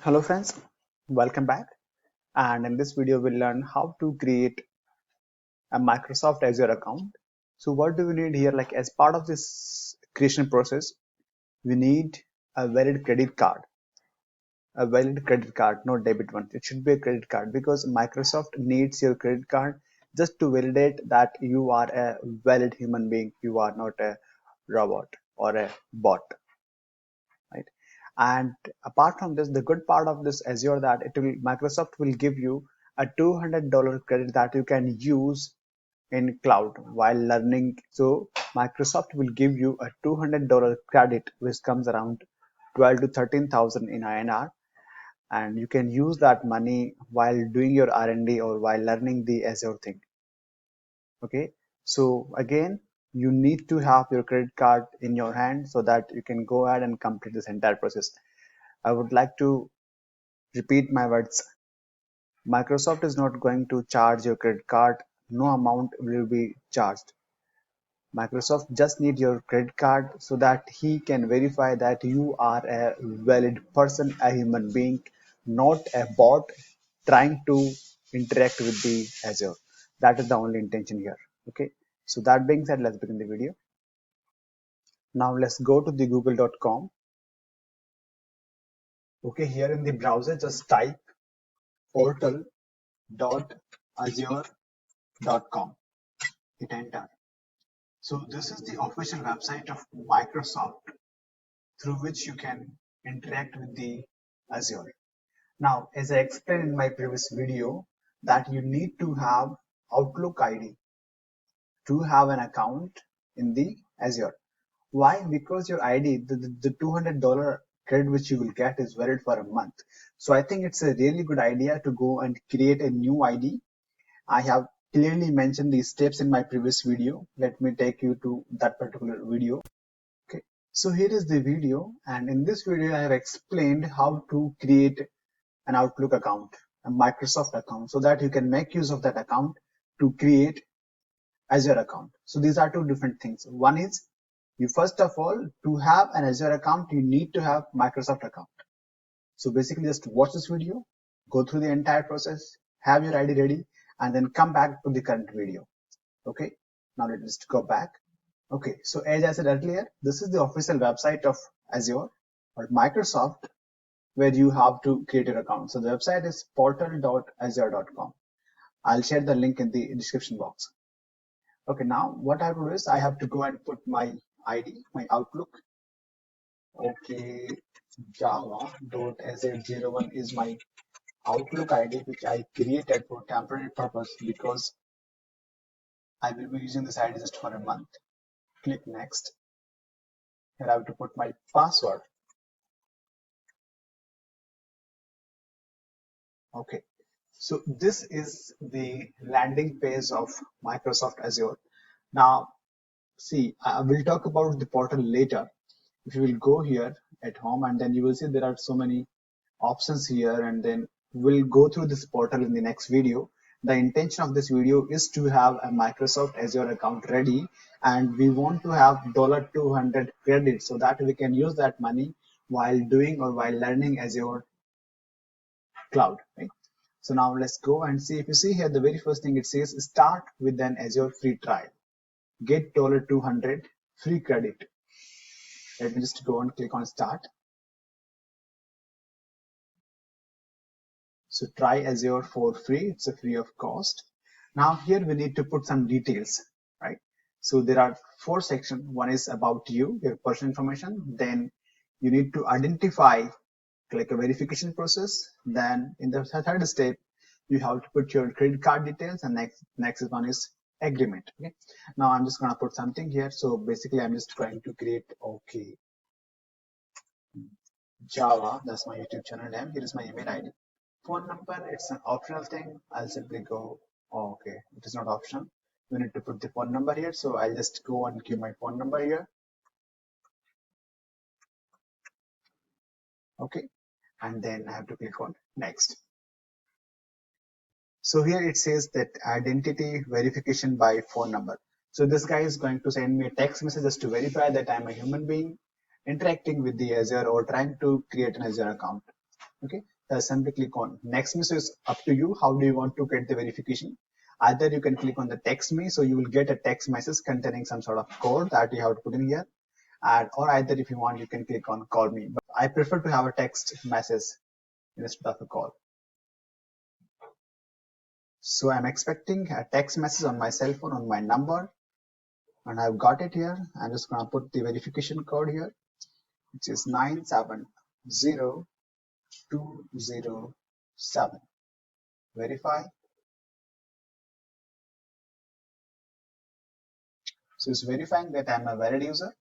Hello friends, welcome back, and in this video we'll learn how to create a Microsoft Azure account. So what do we need here? Like as part of this creation process, we need a valid credit card, not debit one. It should be a credit card because Microsoft needs your credit card just to validate that you are a valid human being, you are not a robot or a bot, right? And apart from this, the good part of this Azure that Microsoft will give you a $200 credit that you can use in cloud while learning. So Microsoft will give you a $200 credit, which comes around 12 to 13,000 in INR, and you can use that money while doing your R&D or while learning the Azure thing. Okay, so again, you need to have your credit card in your hand so that you can go ahead and complete this entire process. I would like to repeat my words. Microsoft is not going to charge your credit card. No amount will be charged. Microsoft just need your credit card so that he can verify that you are a valid person, a human being, not a bot trying to interact with the Azure. That is the only intention here. Okay. So that being said, let's begin the video. Now let's go to the google.com. Okay, here in the browser, just type portal.azure.com. Hit enter. So this is the official website of Microsoft through which you can interact with the Azure. Now, as I explained in my previous video, that you need to have Outlook ID to have an account in the Azure. Why? Because your ID, the $200 credit which you will get is valid for a month. So I think it's a really good idea to go and create a new ID. I have clearly mentioned these steps in my previous video. Let me take you to that particular video. Okay, so here is the video, and in this video I have explained how to create an Outlook account, a Microsoft account, so that you can make use of that account to create Azure account. So these are two different things. One is, you first of all, to have an Azure account, you need to have Microsoft account. So basically just watch this video, go through the entire process, have your ID ready, and then come back to the current video. Okay, now let's just go back. Okay, so as I said earlier, this is the official website of Azure or Microsoft where you have to create your account. So the website is portal.azure.com. I'll share the link in the description box. Okay, now what I have to do is I have to go and put my ID, my Outlook. Okay, java.azure01 is my Outlook ID which I created for temporary purpose because I will be using this ID just for a month. Click next. Here I have to put my password. Okay, so this is the landing page of Microsoft Azure. Now, see, I will talk about the portal later. If you will go here at home, and then you will see there are so many options here, and then we'll go through this portal in the next video. The intention of this video is to have a Microsoft Azure account ready, and we want to have $200 credit so that we can use that money while doing or while learning Azure cloud, right? So now let's go and see. If you see here, the very first thing it says, start with an Azure free trial. Get $200 free credit. Let me just go and click on start. So try Azure for free. It's a free of cost. Now here we need to put some details, right? So there are four sections. One is about you, your personal information. Then you need to identify like a verification process. Then in the third step, you have to put your credit card details, and next one is agreement. Okay. Now I'm just gonna put something here. So basically, I'm just trying to create Java. That's my YouTube channel name. Here is my email ID. Phone number. It's an optional thing. I'll simply go. Okay, it is not optional. We need to put the phone number here. So I'll just go and give my phone number here. Okay, and then I have to click on next. So here it says that identity verification by phone number. So this guy is going to send me a text message to verify that I'm a human being interacting with the Azure or trying to create an Azure account. Okay, simply click on next me. So it's up to you how do you want to get the verification. Either you can click on the text me, so you will get a text message containing some sort of code that you have to put in here, and or either if you want you can click on call me, but I prefer to have a text message instead of a call. So I'm expecting a text message on my cell phone on my number, and I've got it here. I'm just gonna put the verification code here, which is 970207. Verify. So it's verifying that I'm a valid user.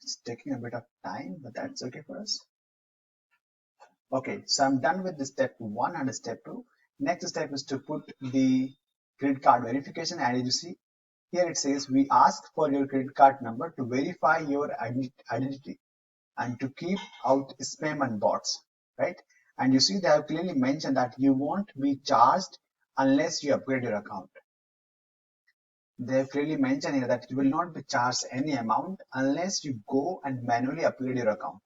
It's taking a bit of time, but that's okay for us. Okay, so I'm done with the step 1 and step 2. Next step is to put the credit card verification, and as you see here it says we ask for your credit card number to verify your identity and to keep out spam and bots, right? And you see they have clearly mentioned that you won't be charged unless you upgrade your account. They have clearly mentioned here that you will not be charged any amount unless you go and manually upgrade your account.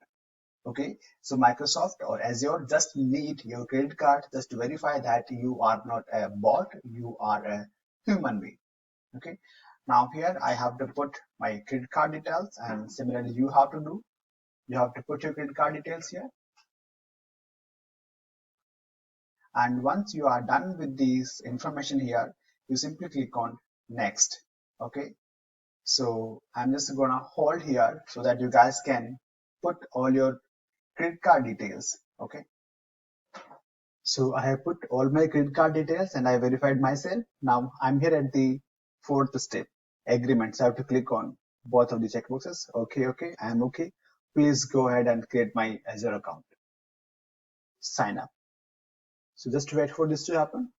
Okay, so Microsoft or Azure just need your credit card just to verify that you are not a bot, you are a human being. Okay, now here I have to put my credit card details, and similarly you have to put your credit card details here. And once you are done with this information here, you simply click on next. Okay, so I'm just gonna hold here so that you guys can put all your credit card details. Okay, so I have put all my credit card details and I verified myself. Now I'm here at the 4th step, agreement. So I have to click on both of the checkboxes. Okay, I am okay. Please go ahead and create my Azure account. Sign up. So just wait for this to happen,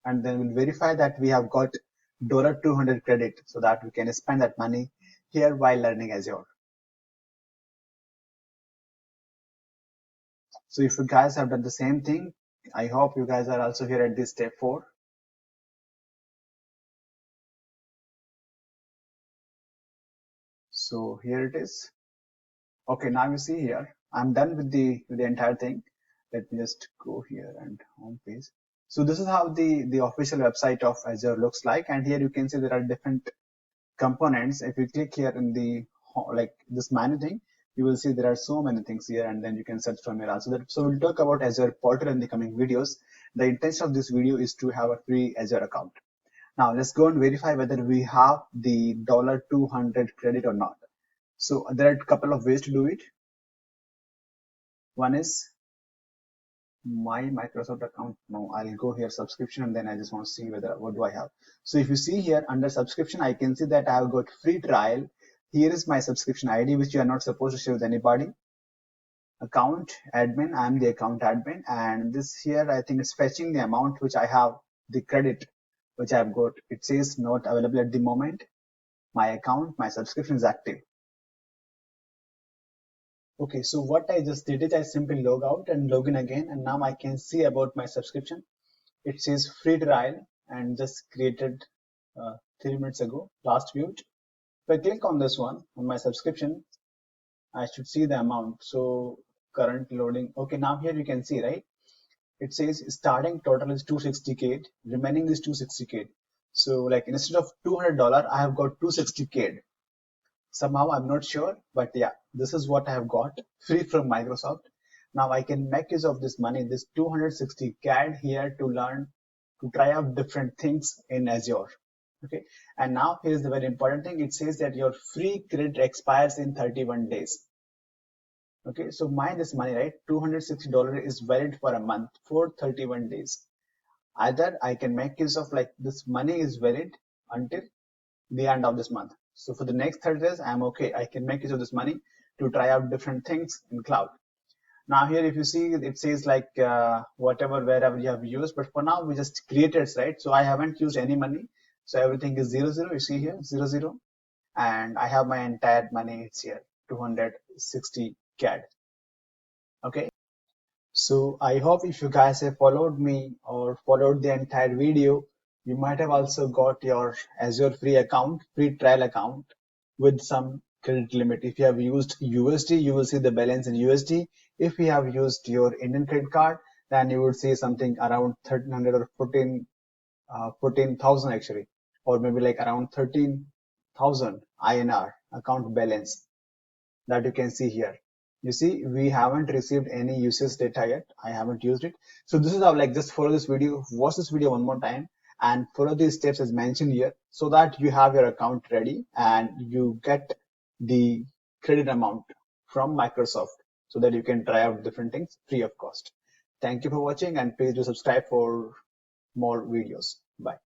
and then we'll verify that we have got $200 credit so that we can spend that money here while learning Azure. So if you guys have done the same thing, I hope you guys are also here at this step 4. So here it is. Okay, now you see here, I'm done with the entire thing. Let me just go here and home page. So this is how the official website of Azure looks like, and here you can see there are different components. If you click here in the like this menu thing, you will see there are so many things here, and then you can search from here also. So we'll talk about Azure Portal in the coming videos. The intention of this video is to have a free Azure account. Now let's go and verify whether we have the $200 credit or not. So there are a couple of ways to do it. One is my Microsoft account. No, I'll go here subscription, and then I just want to see whether what do I have. So if you see here under subscription, I can see that I have got free trial. Here is my subscription ID, which you are not supposed to share with anybody. Account admin, I'm the account admin, and this here I think it's fetching the amount which I have, the credit which I've got. It says not available at the moment. My account, my subscription is active. Okay, so what I just did is I simply log out and log in again, and now I can see about my subscription. It says free trial and just created 3 minutes ago, last viewed. If I click on this one on my subscription, I should see the amount. So current loading. Okay, now here you can see, right? It says starting total is 260K, remaining is 260K. So like instead of $200, I have got 260K. Somehow I'm not sure, but yeah, this is what I have got free from Microsoft. Now I can make use of this money, this 260 CAD here to learn, to try out different things in Azure. Okay, and now here's the very important thing. It says that your free credit expires in 31 days. Okay, so this money, right? $260 is valid for a month, for 31 days. Either I can make use of like this money is valid until the end of this month. So for the next 30 days, I'm okay. I can make use of this money to try out different things in cloud. Now here, if you see, it says like whatever, wherever you have used, but for now we just created, right? So I haven't used any money. So everything is 00. You see here 00, and I have my entire money. It's here 260 CAD. Okay. So I hope if you guys have followed me or followed the entire video, you might have also got your Azure free account, free trial account with some credit limit. If you have used USD, you will see the balance in USD. If you have used your Indian credit card, then you would see something around 1300 or 14,000 actually, or maybe like around 13,000 INR account balance that you can see here. You see, we haven't received any usage data yet. I haven't used it. So this is how, like, just follow this video, watch this video one more time and follow these steps as mentioned here so that you have your account ready and you get the credit amount from Microsoft so that you can try out different things free of cost. Thank you for watching and please do subscribe for more videos. Bye.